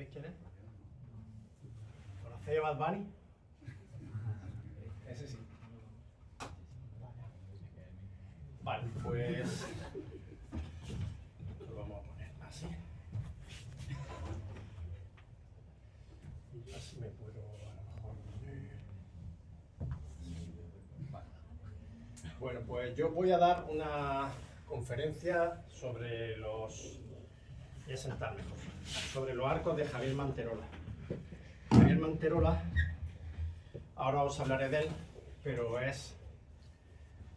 ¿Sabéis quién es? ¿Conocéis a Bad Bunny? Ese sí. Vale, pues lo vamos a poner así. Y así me puedo a lo mejor poner. Vale. Bueno, pues yo voy a dar una conferencia sobre los... Voy a sentarme, sobre los arcos de Javier Manterola. Javier Manterola, ahora os hablaré de él, pero es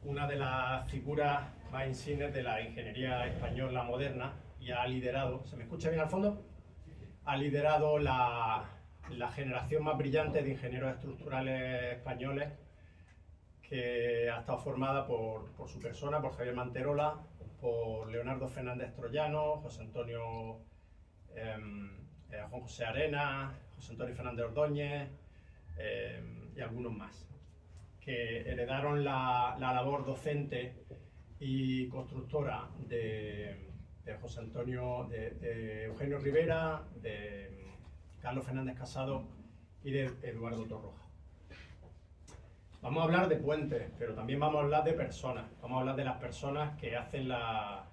una de las figuras más insignes de la ingeniería española moderna y ha liderado, ¿se me escucha bien al fondo? Ha liderado la generación más brillante de ingenieros estructurales españoles, que ha estado formada por su persona, por Javier Manterola, por Leonardo Fernández Troyano, José Antonio, Juan José Arena, José Antonio Fernández Ordóñez y algunos más, que heredaron la labor docente y constructora de José Antonio, de Eugenio Rivera, de Carlos Fernández Casado y de Eduardo Torroja. Vamos a hablar de puentes, pero también vamos a hablar de personas. Vamos a hablar de las personas que hacen las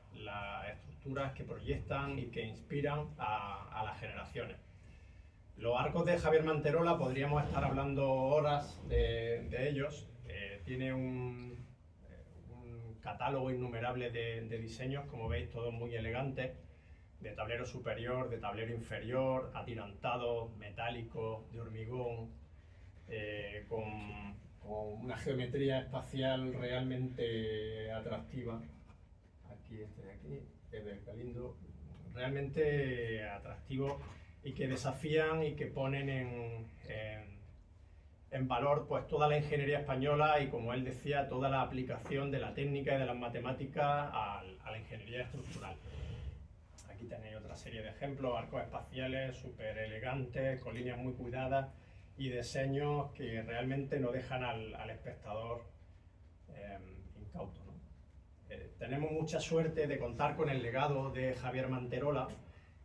estructuras, que proyectan y que inspiran a las generaciones. Los arcos de Javier Manterola podríamos estar hablando horas de ellos. Tiene un catálogo innumerable de diseños, como veis, todos muy elegantes, de tablero superior, de tablero inferior, atirantados, metálicos, de hormigón, con una geometría espacial realmente atractiva. Aquí, este de aquí, es del Galindo, realmente atractivo y que desafían y que ponen en valor pues toda la ingeniería española y, como él decía, toda la aplicación de la técnica y de las matemáticas a la ingeniería estructural. Aquí tenéis otra serie de ejemplos, arcos espaciales súper elegantes, con líneas muy cuidadas y diseños que realmente no dejan al espectador incauto, ¿no? Tenemos mucha suerte de contar con el legado de Javier Manterola,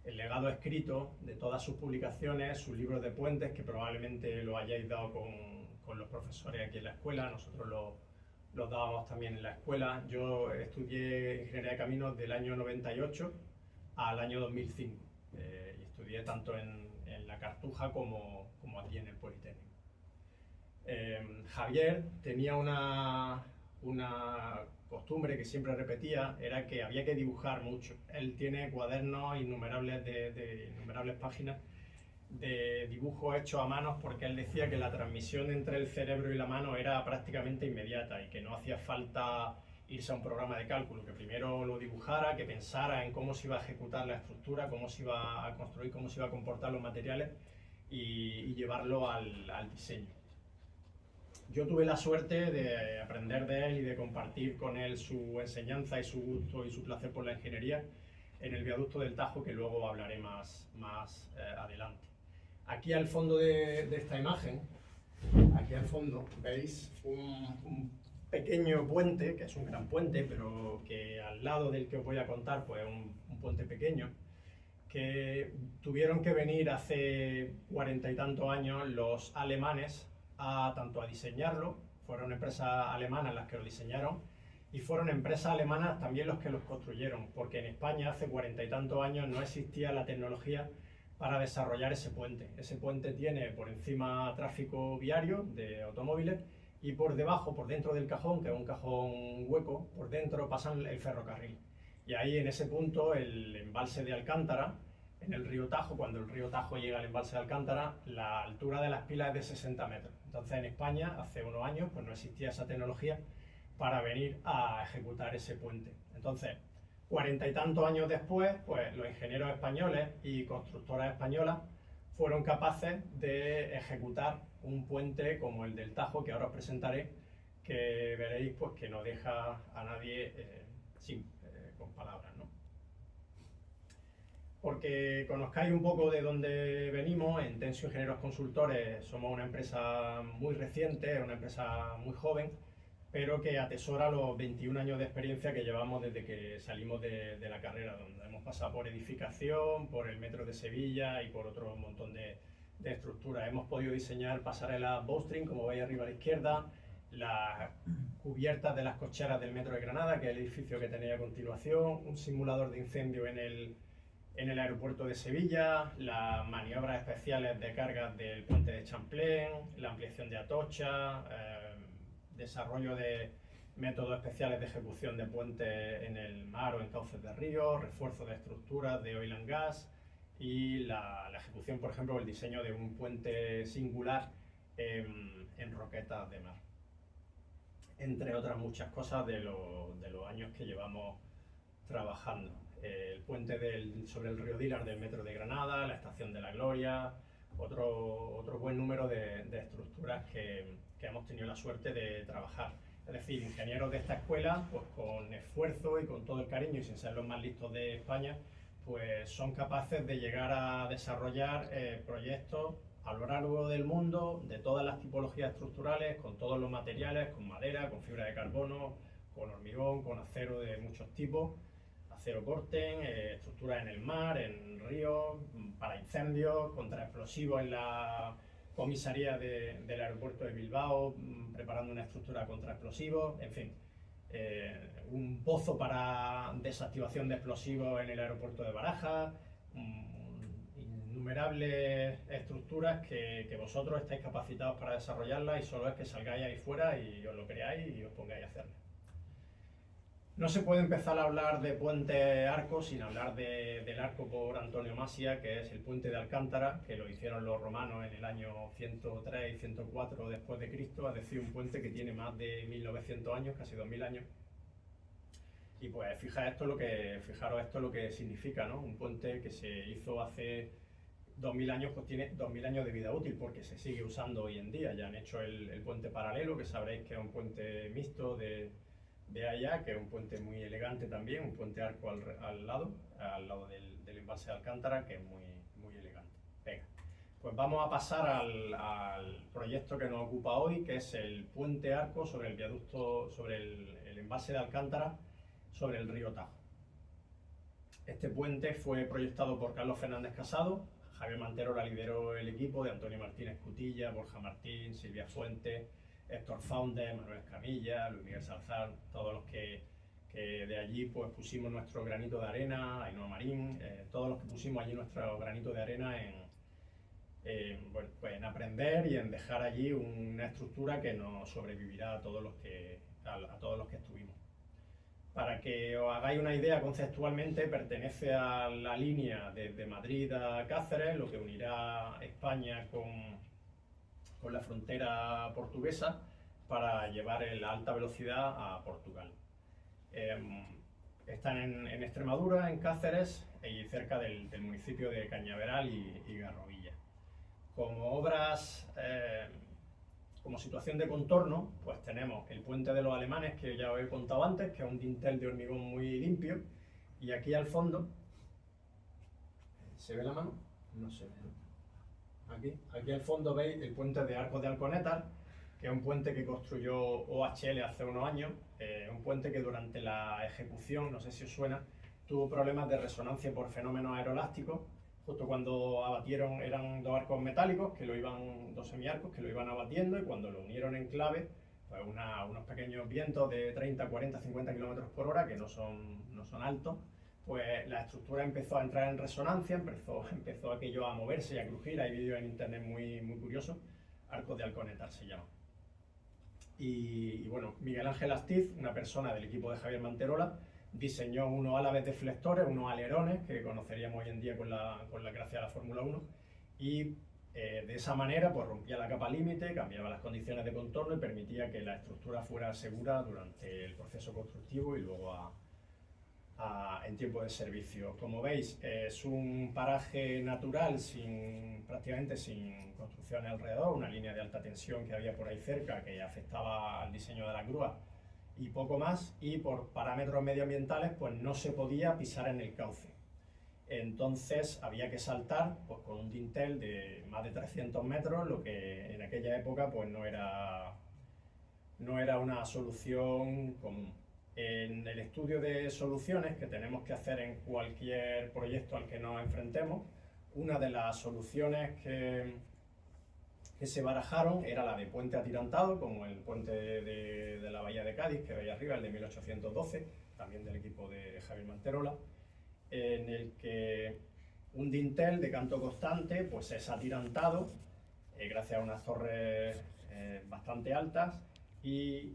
el legado escrito de todas sus publicaciones, sus libros de puentes, que probablemente lo hayáis dado con los profesores aquí en la escuela. Nosotros los dábamos también en la escuela. Yo estudié Ingeniería de Caminos del año 98 al año 2005 y estudié tanto en la Cartuja como aquí en el Politécnico. Javier tenía una costumbre que siempre repetía, era que había que dibujar mucho. Él tiene cuadernos innumerables de innumerables páginas de dibujos hechos a mano, porque él decía que la transmisión entre el cerebro y la mano era prácticamente inmediata y que no hacía falta irse a un programa de cálculo, que primero lo dibujara, que pensara en cómo se iba a ejecutar la estructura, cómo se iba a construir, cómo se iba a comportar los materiales y llevarlo al diseño. Yo tuve la suerte de aprender de él y de compartir con él su enseñanza y su gusto y su placer por la ingeniería en el viaducto del Tajo, que luego hablaré más adelante. Aquí al fondo de esta imagen, aquí al fondo, veis un pequeño puente, que es un gran puente, pero que al lado del que os voy a contar, pues es un puente pequeño, que tuvieron que venir hace 40 y tantos años los alemanes tanto a diseñarlo, fueron empresas alemanas las que lo diseñaron, y fueron empresas alemanas también los que los construyeron, porque en España hace 40 y tantos años no existía la tecnología para desarrollar ese puente. Ese puente tiene por encima tráfico viario de automóviles y por debajo, por dentro del cajón, que es un cajón hueco, por dentro pasan el ferrocarril. Y ahí en ese punto el embalse de Alcántara, en el río Tajo, cuando el río Tajo llega al embalse de Alcántara, la altura de las pilas es de 60 metros. Entonces en España, hace unos años, pues no existía esa tecnología para venir a ejecutar ese puente. Entonces, 40 y tantos años después, pues los ingenieros españoles y constructoras españolas fueron capaces de ejecutar un puente como el del Tajo, que ahora os presentaré, que veréis pues que no deja a nadie con palabras, ¿no? Porque conozcáis un poco de dónde venimos, en Tensio Ingenieros Consultores somos una empresa muy reciente, una empresa muy joven, pero que atesora los 21 años de experiencia que llevamos desde que salimos de la carrera, donde hemos pasado por edificación, por el metro de Sevilla y por otro montón de estructuras. Hemos podido diseñar pasarelas Bowstring, como veis arriba a la izquierda, las cubiertas de las cocheras del metro de Granada, que es el edificio que tenéis a continuación, un simulador de incendio en el aeropuerto de Sevilla, las maniobras especiales de cargas del puente de Champlain, la ampliación de Atocha, desarrollo de métodos especiales de ejecución de puentes en el mar o en cauces de río, refuerzo de estructuras de oil and gas y la ejecución, por ejemplo, el diseño de un puente singular en roquetas de mar. Entre otras muchas cosas de los años que llevamos trabajando. El puente sobre el río Dilar del metro de Granada, la estación de la Gloria, otro buen número de estructuras que hemos tenido la suerte de trabajar. Es decir, ingenieros de esta escuela, pues con esfuerzo y con todo el cariño y sin ser los más listos de España, pues son capaces de llegar a desarrollar proyectos a lo largo del mundo, de todas las tipologías estructurales, con todos los materiales, con madera, con fibra de carbono, con hormigón, con acero de muchos tipos, acero Corten, estructuras en el mar, en ríos, para incendios, contra explosivos en la comisaría del aeropuerto de Bilbao, preparando una estructura contra explosivos, en fin. Un pozo para desactivación de explosivos en el aeropuerto de Barajas, innumerables estructuras que vosotros estáis capacitados para desarrollarlas y solo es que salgáis ahí fuera y os lo creáis y os pongáis a hacerlo. No se puede empezar a hablar de puente arco sin hablar del arco por Antonio Masia, que es el puente de Alcántara, que lo hicieron los romanos en el año 103 y 104 después de Cristo, es decir, un puente que tiene más de 1900 años, casi 2000 años. Y pues fijaros esto lo que significa, ¿no? Un puente que se hizo hace 2000 años, pues tiene 2000 años de vida útil porque se sigue usando hoy en día. Ya han hecho el puente paralelo, que sabréis que es un puente mixto de allá, que es un puente muy elegante también, un puente arco al lado del embalse de Alcántara, que es muy elegante. Venga, pues vamos a pasar al proyecto que nos ocupa hoy, que es el puente arco sobre el viaducto, sobre el embalse de Alcántara, sobre el río Tajo. Este puente fue proyectado por Carlos Fernández Casado, Javier Manterola lideró el equipo de Antonio Martínez Cutilla, Borja Martín, Silvia Fuentes, Héctor Faundes, Manuel Escamilla, Luis Miguel Salzar, todos los que de allí pues pusimos nuestro granito de arena, Ainhoa Marín, todos los que pusimos allí nuestro granito de arena bueno, pues en aprender y en dejar allí una estructura que nos sobrevivirá a todos los que estuvimos. Para que os hagáis una idea conceptualmente, pertenece a la línea desde Madrid a Cáceres, lo que unirá España con la frontera portuguesa para llevar la alta velocidad a Portugal. Están en Extremadura, en Cáceres y cerca del municipio de Cañaveral y Garrovilla. Como obras, como situación de contorno, pues tenemos el puente de los alemanes que ya os he contado antes, que es un dintel de hormigón muy limpio, y aquí al fondo, ¿se ve la mano? No se ve. Aquí al fondo veis el puente de Arcos de Alconétar, que es un puente que construyó OHL hace unos años, un puente que durante la ejecución, no sé si os suena, tuvo problemas de resonancia por fenómenos aeroelásticos. Justo cuando abatieron, eran dos arcos metálicos, dos semiarcos que lo iban abatiendo, y cuando lo unieron en clave, pues unos pequeños vientos de 30, 40, 50 km por hora, que no son altos, pues la estructura empezó a entrar en resonancia, empezó aquello a moverse y a crujir. Hay vídeos en internet muy curiosos, Arcos de Alconétar se llama. Y bueno, Miguel Ángel Astiz, una persona del equipo de Javier Manterola, diseñó unos álabes deflectores, unos alerones que conoceríamos hoy en día con la gracia de la Fórmula 1, y de esa manera pues rompía la capa límite, cambiaba las condiciones de contorno y permitía que la estructura fuera segura durante el proceso constructivo y luego en tiempo de servicio. Como veis, es un paraje natural prácticamente sin construcciones alrededor, una línea de alta tensión que había por ahí cerca que afectaba al diseño de la grúa y poco más, y por parámetros medioambientales pues no se podía pisar en el cauce. Entonces había que saltar pues, con un dintel de más de 300 metros, lo que en aquella época pues no era no era una solución común. En el estudio de soluciones que tenemos que hacer en cualquier proyecto al que nos enfrentemos, una de las soluciones que se barajaron era la de puente atirantado, como el puente de la Bahía de Cádiz, que veis arriba, el de 1812, también del equipo de Javier Manterola, en el que un dintel de canto constante pues es atirantado gracias a unas torres bastante altas y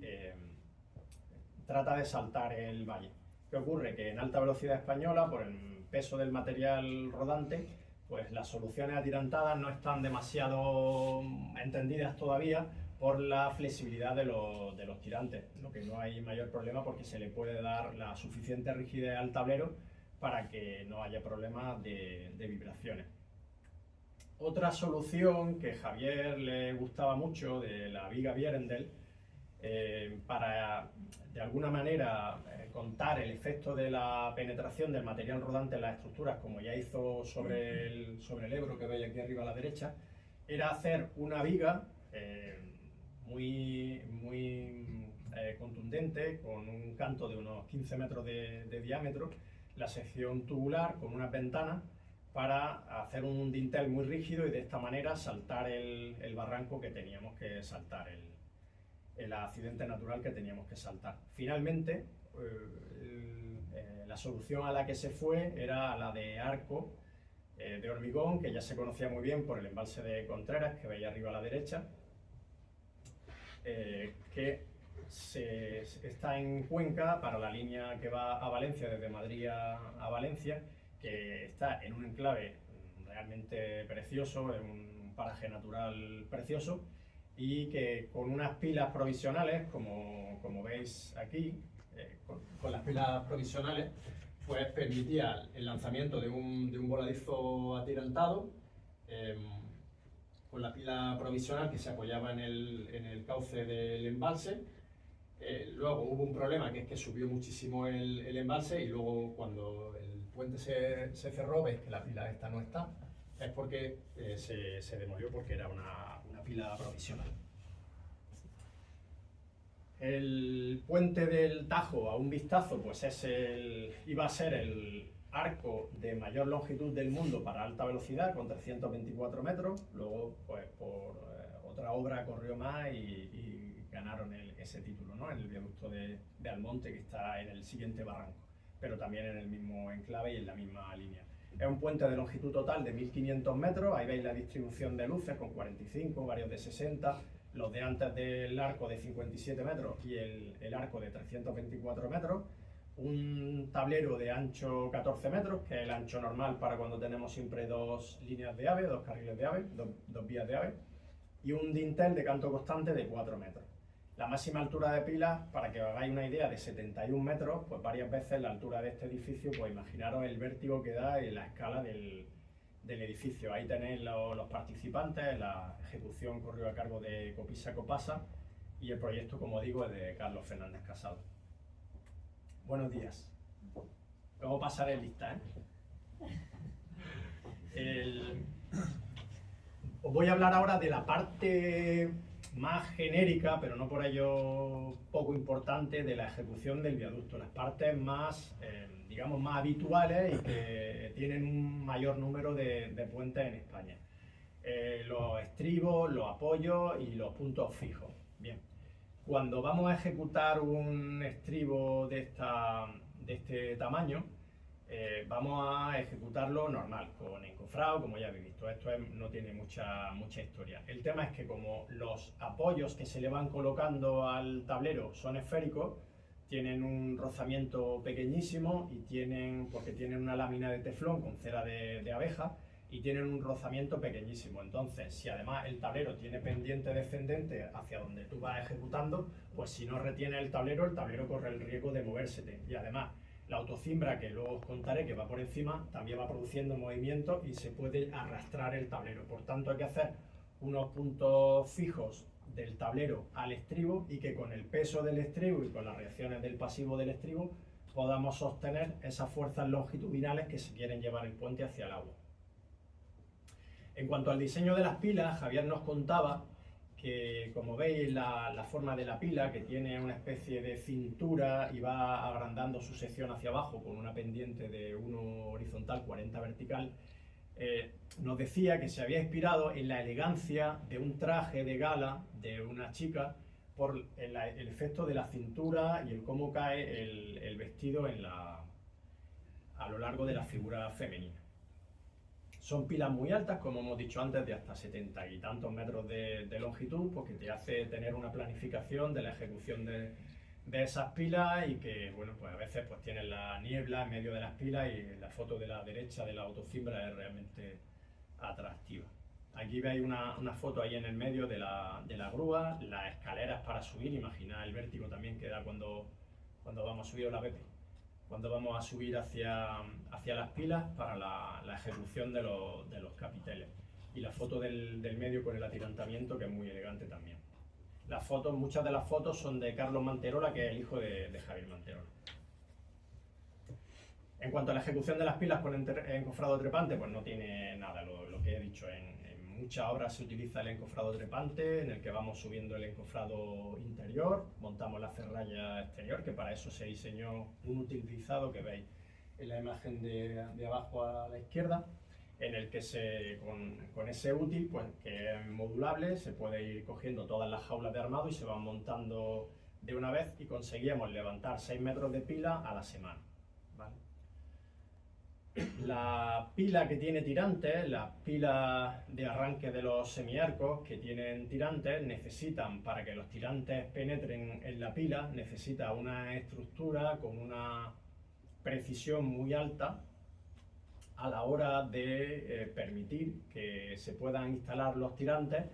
trata de saltar el valle. ¿Qué ocurre? Que en alta velocidad española, por el peso del material rodante, pues las soluciones atirantadas no están demasiado entendidas todavía por la flexibilidad de los tirantes, lo que no hay mayor problema porque se le puede dar la suficiente rigidez al tablero para que no haya problemas de vibraciones. Otra solución que a Javier le gustaba mucho, de la viga Vierendel, para de alguna manera contar el efecto de la penetración del material rodante en las estructuras, como ya hizo sobre el Ebro que veis aquí arriba a la derecha, era hacer una viga muy contundente, con un canto de unos 15 metros de diámetro, la sección tubular con unas ventanas, para hacer un dintel muy rígido y de esta manera saltar el barranco que teníamos que saltar, el accidente natural que teníamos que saltar. Finalmente, la solución a la que se fue era la de arco de hormigón, que ya se conocía muy bien por el embalse de Contreras, que veis arriba a la derecha, que está en Cuenca para la línea que va a Valencia, desde Madrid a Valencia, que está en un enclave realmente precioso, en un paraje natural precioso, y que con unas pilas provisionales, como veis aquí, con las pilas provisionales, pues permitía el lanzamiento de un voladizo atirantado con la pila provisional que se apoyaba en el cauce del embalse. Luego hubo un problema, que es que subió muchísimo el embalse, y luego cuando el puente se cerró, veis que la pila esta no está, es porque se demolió, porque era una pila provisional. El puente del Tajo, a un vistazo, pues iba a ser el arco de mayor longitud del mundo para alta velocidad, con 324 metros. Luego, pues por otra obra corrió más y ganaron ese título, ¿no? En el viaducto de Almonte, que está en el siguiente barranco, pero también en el mismo enclave y en la misma línea. Es un puente de longitud total de 1500 metros. Ahí veis la distribución de luces, con 45, varios de 60, los de antes del arco de 57 metros y el arco de 324 metros. Un tablero de ancho 14 metros, que es el ancho normal para cuando tenemos siempre dos líneas de AVE, dos carriles de AVE, dos vías de AVE, y un dintel de canto constante de 4 metros. La máxima altura de pilas, para que os hagáis una idea, de 71 metros, pues varias veces la altura de este edificio, pues imaginaros el vértigo que da y la escala del edificio. Ahí tenéis los participantes. La ejecución corrió a cargo de Copisa Copasa y el proyecto, como digo, es de Carlos Fernández Casado. Buenos días. Luego pasaré lista, Os voy a hablar ahora de la parte más genérica, pero no por ello poco importante, de la ejecución del viaducto. Las partes más, digamos, más habituales y que tienen un mayor número de puentes en España. Los estribos, los apoyos y los puntos fijos. Bien, cuando vamos a ejecutar un estribo de este tamaño, vamos a ejecutarlo normal, con encofrado, como ya habéis visto. Esto no tiene mucha historia. El tema es que como los apoyos que se le van colocando al tablero son esféricos, tienen un rozamiento pequeñísimo porque tienen una lámina de teflón con cera de abeja, y tienen un rozamiento pequeñísimo. Entonces, si además el tablero tiene pendiente descendente hacia donde tú vas ejecutando, pues si no retiene el tablero corre el riesgo de movérsete. Y además, la autocimbra, que luego os contaré, que va por encima, también va produciendo movimiento y se puede arrastrar el tablero. Por tanto, hay que hacer unos puntos fijos del tablero al estribo, y que con el peso del estribo y con las reacciones del pasivo del estribo podamos sostener esas fuerzas longitudinales que se quieren llevar el puente hacia el agua. En cuanto al diseño de las pilas, Javier nos contaba que, como veis, la forma de la pila, que tiene una especie de cintura y va agrandando su sección hacia abajo con una pendiente de 1 horizontal, 40 vertical, nos decía que se había inspirado en la elegancia de un traje de gala de una chica por el efecto de la cintura y el cómo cae el vestido a lo largo de la figura femenina. Son pilas muy altas, como hemos dicho antes, de hasta 70 y tantos metros de longitud, porque te hace tener una planificación de la ejecución de esas pilas y que, bueno, pues a veces pues tienes la niebla en medio de las pilas y la foto de la derecha de la autocimbra es realmente atractiva. Aquí veis una foto ahí en el medio de la grúa, las escaleras para subir, imaginad el vértigo también que da cuando vamos a subir la Pepe, cuando vamos a subir hacia las pilas para la ejecución de los capiteles. Y la foto del medio con el atirantamiento, que es muy elegante también. Muchas de las fotos son de Carlos Manterola, que es el hijo de Javier Manterola. En cuanto a la ejecución de las pilas con encofrado trepante, pues no tiene nada, lo que he dicho. En muchas obras se utiliza el encofrado trepante, en el que vamos subiendo el encofrado interior, montamos la ferralla exterior, que para eso se diseñó un utilizado que veis en la imagen de abajo a la izquierda, en el que con ese útil, pues, que es modulable, se puede ir cogiendo todas las jaulas de armado y se van montando de una vez y conseguíamos levantar 6 metros de pila a la semana, ¿vale? La pila que tiene tirantes, las pilas de arranque de los semiarcos que tienen tirantes, necesitan, para que los tirantes penetren en la pila, necesita una estructura con una precisión muy alta a la hora de permitir que se puedan instalar los tirantes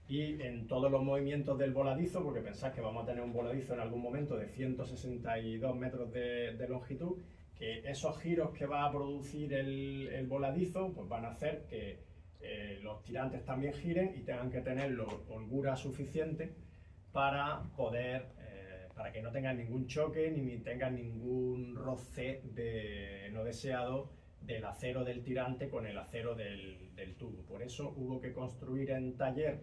y en todos los movimientos del voladizo, porque pensad que vamos a tener un voladizo en algún momento de 162 metros de longitud, que esos giros que va a producir el voladizo pues van a hacer que los tirantes también giren y tengan que tener la holgura suficiente para poder, para que no tengan ningún choque ni tengan ningún roce no deseado del acero del tirante con el acero del tubo. Por eso hubo que construir en taller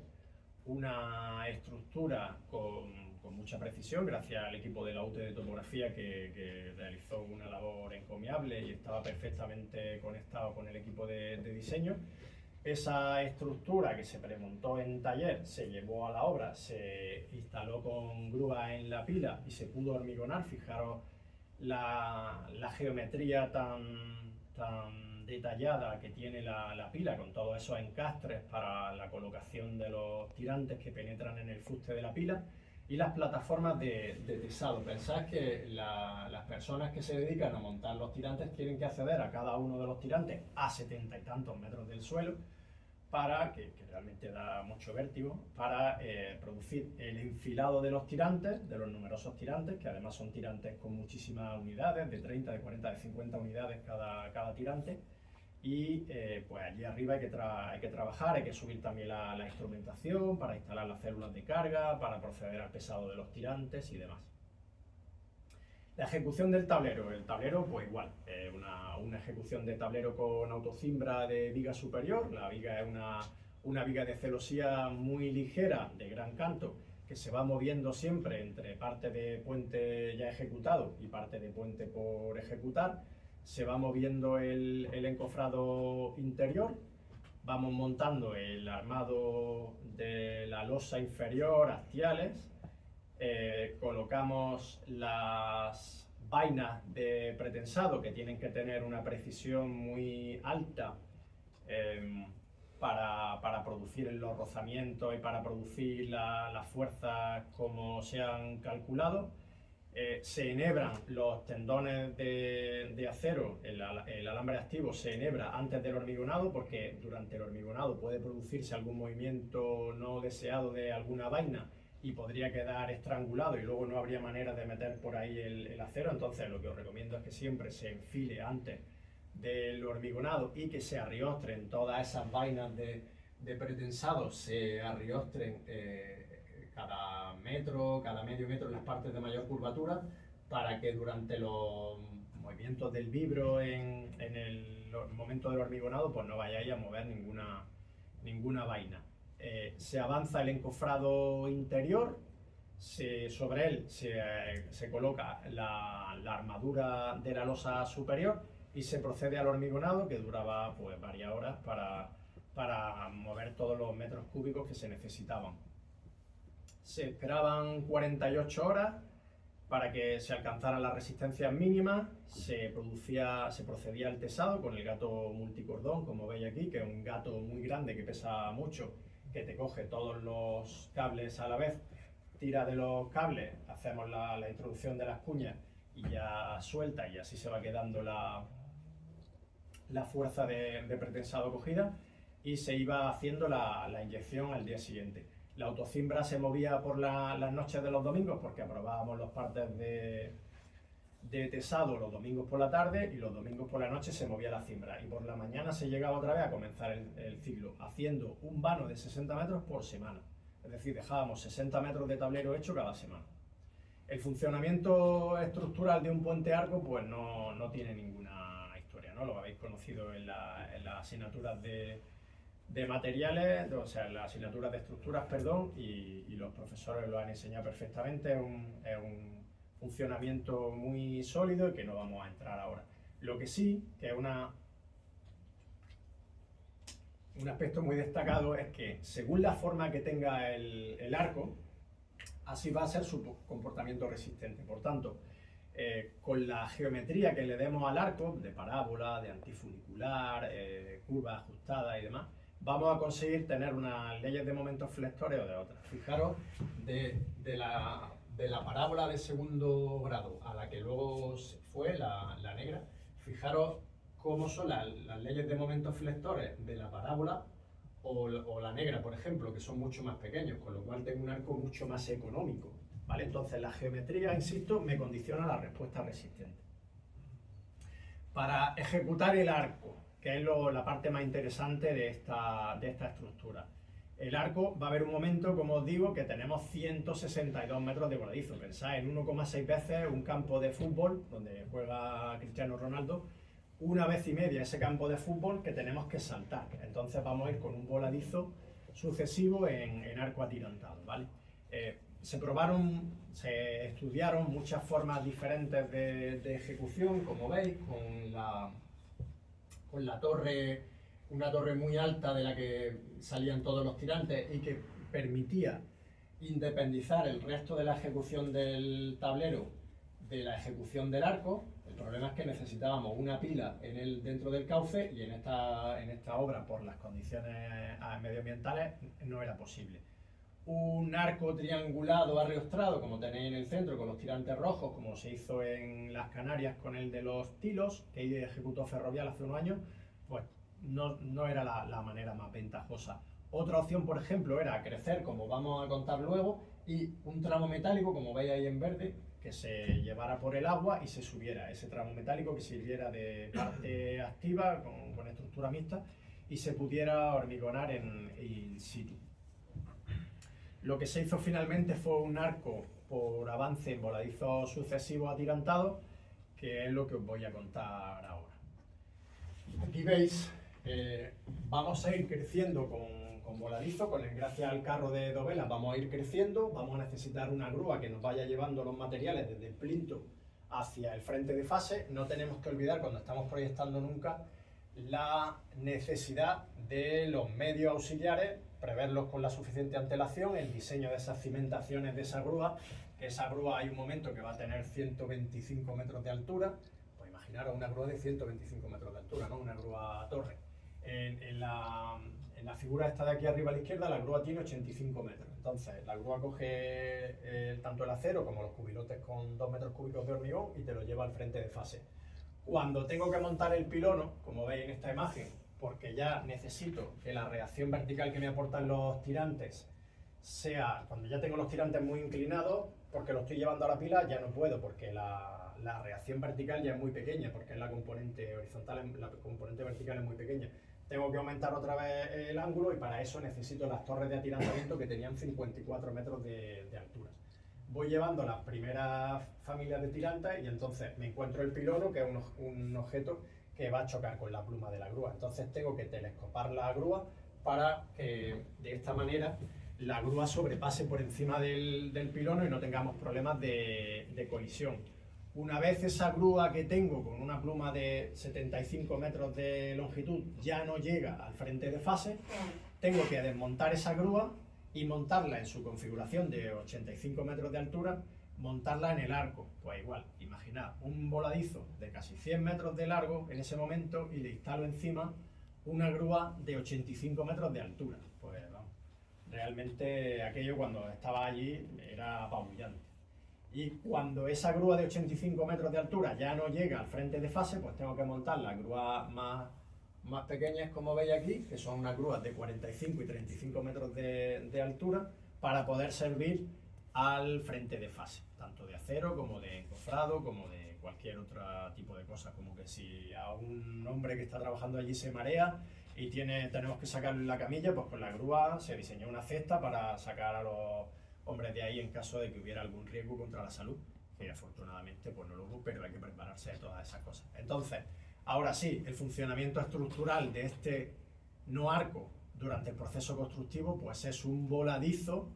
una estructura con mucha precisión, gracias al equipo de la UTE de topografía que realizó una labor encomiable y estaba perfectamente conectado con el equipo de diseño. Esa estructura que se premontó en taller se llevó a la obra, se instaló con grúa en la pila y se pudo hormigonar. Fijaros la geometría tan detallada que tiene la pila, con todos esos encastres para la colocación de los tirantes que penetran en el fuste de la pila, y las plataformas de tesado. Pensad que las personas que se dedican a montar los tirantes tienen que acceder a cada uno de los tirantes a 70 y tantos metros del suelo, para que realmente da mucho vértigo, para producir el enfilado de los tirantes, de los numerosos tirantes, que además son tirantes con muchísimas unidades, de 30, de 40, de 50 unidades cada tirante. Y pues allí arriba hay que trabajar, hay que subir también la instrumentación para instalar las células de carga, para proceder al pesado de los tirantes y demás. La ejecución del tablero. El tablero, pues igual, una ejecución de tablero con autocimbra de viga superior. La viga es una viga de celosía muy ligera, de gran canto, que se va moviendo siempre entre parte de puente ya ejecutado y parte de puente por ejecutar. Se va moviendo el encofrado interior, vamos montando el armado de la losa inferior, hastiales, colocamos las vainas de pretensado, que tienen que tener una precisión muy alta para producir los rozamientos y para producir las fuerzas como se han calculado. Se enhebran los tendones de acero, el alambre activo se enhebra antes del hormigonado, porque durante el hormigonado puede producirse algún movimiento no deseado de alguna vaina y podría quedar estrangulado y luego no habría manera de meter por ahí el acero. Entonces lo que os recomiendo es que siempre se enfile antes del hormigonado y que se arriostren todas esas vainas de pretensado, se arriostren cada metro, cada medio metro en las partes de mayor curvatura, para que durante los movimientos del vibro en el momento del hormigonado pues no vayáis a mover ninguna vaina. Se avanza el encofrado interior, sobre él se coloca la armadura de la losa superior y se procede al hormigonado, que duraba pues varias horas para mover todos los metros cúbicos que se necesitaban. Se esperaban 48 horas para que se alcanzaran las resistencias mínimas. Se procedía al tesado con el gato multicordón, como veis aquí, que es un gato muy grande que pesa mucho, que te coge todos los cables a la vez, tira de los cables, hacemos la introducción de las cuñas y ya suelta, y así se va quedando la fuerza de pretensado cogida, y se iba haciendo la inyección al día siguiente. La autocimbra se movía por las noches de los domingos porque aprobábamos los partes de tesado los domingos por la tarde, y los domingos por la noche se movía la cimbra, y por la mañana se llegaba otra vez a comenzar el ciclo, haciendo un vano de 60 metros por semana. Es decir, dejábamos 60 metros de tablero hecho cada semana. El funcionamiento estructural de un puente arco pues no tiene ninguna historia, ¿no? Lo habéis conocido en las asignaturas de materiales, o sea, en las asignaturas de estructuras, perdón, y los profesores lo han enseñado perfectamente. Es un funcionamiento muy sólido y que no vamos a entrar ahora. Lo que sí, que es un aspecto muy destacado, es que según la forma que tenga el arco, así va a ser su comportamiento resistente. Por tanto, con la geometría que le demos al arco, de parábola, de antifunicular, curva ajustada y demás, vamos a conseguir tener unas leyes de momentos flectores o de otras. Fijaros, de la parábola de segundo grado a la que luego fue la negra, fijaros cómo son las leyes de momentos flectores de la parábola o la negra, por ejemplo, que son mucho más pequeños, con lo cual tengo un arco mucho más económico, ¿vale? Entonces la geometría, insisto, me condiciona la respuesta resistente. Para ejecutar el arco, que es la parte más interesante de esta estructura. El arco, va a haber un momento, como os digo, que tenemos 162 metros de voladizo. Pensáis en 1,6 veces un campo de fútbol, donde juega Cristiano Ronaldo, una vez y media ese campo de fútbol que tenemos que saltar. Entonces vamos a ir con un voladizo sucesivo en arco atirantado, ¿vale? Se estudiaron muchas formas diferentes de ejecución, como veis, con la torre, una torre muy alta de la que salían todos los tirantes y que permitía independizar el resto de la ejecución del tablero de la ejecución del arco. El problema es que necesitábamos una pila dentro del cauce, y en esta obra, por las condiciones medioambientales, no era posible. Un arco triangulado arreostrado, como tenéis en el centro, con los tirantes rojos, como se hizo en las Canarias con el de los tilos, que ejecutó Ferrovial hace unos años, pues no era la manera más ventajosa. Otra opción, por ejemplo, era crecer, como vamos a contar luego, y un tramo metálico, como veis ahí en verde, que se llevara por el agua y se subiera. Ese tramo metálico que sirviera de parte activa con estructura mixta y se pudiera hormigonar in situ. Lo que se hizo finalmente fue un arco por avance en voladizos sucesivos atirantados, que es lo que os voy a contar ahora. Aquí veis, vamos a ir creciendo con voladizo, gracias al carro de dovelas vamos a ir creciendo. Vamos a necesitar una grúa que nos vaya llevando los materiales desde el plinto hacia el frente de fase. No tenemos que olvidar, cuando estamos proyectando nunca, la necesidad de los medios auxiliares, preverlos con la suficiente antelación, el diseño de esas cimentaciones de esa grúa, que esa grúa hay un momento que va a tener 125 metros de altura. Pues imaginaros una grúa de 125 metros de altura, ¿no? Una grúa torre. En la figura esta de aquí arriba a la izquierda, la grúa tiene 85 metros. Entonces, la grúa coge tanto el acero como los cubilotes con 2 metros cúbicos de hormigón y te lo lleva al frente de fase. Cuando tengo que montar el pilono, como veis en esta imagen, porque ya necesito que la reacción vertical que me aportan los tirantes sea, cuando ya tengo los tirantes muy inclinados, porque lo estoy llevando a la pila, ya no puedo, porque la reacción vertical ya es muy pequeña, porque es la componente horizontal, la componente vertical es muy pequeña. Tengo que aumentar otra vez el ángulo, y para eso necesito las torres de atirantamiento, que tenían 54 metros de altura. Voy llevando las primeras familias de tirantes y entonces me encuentro el pilono, que es un objeto que va a chocar con la pluma de la grúa. Entonces tengo que telescopar la grúa para que de esta manera la grúa sobrepase por encima del pilono y no tengamos problemas de colisión. Una vez esa grúa que tengo con una pluma de 75 metros de longitud ya no llega al frente de fase, tengo que desmontar esa grúa y montarla en su configuración de 85 metros de altura, montarla en el arco. Pues igual, imaginad un voladizo de casi 100 metros de largo en ese momento y le instalo encima una grúa de 85 metros de altura. Pues vamos, realmente aquello cuando estaba allí era apabullante. Y cuando esa grúa de 85 metros de altura ya no llega al frente de fase, pues tengo que montar las grúas más pequeñas, como veis aquí, que son unas grúas de 45 y 35 metros de altura, para poder servir al frente de fase, tanto de acero como de encofrado, como de cualquier otro tipo de cosas, como que si a un hombre que está trabajando allí se marea y tenemos que sacarlo en la camilla, pues con la grúa se diseñó una cesta para sacar a los hombres de ahí en caso de que hubiera algún riesgo contra la salud, que afortunadamente pues no lo hubo, pero hay que prepararse de todas esas cosas. Entonces, ahora sí, el funcionamiento estructural de este no arco durante el proceso constructivo pues es un voladizo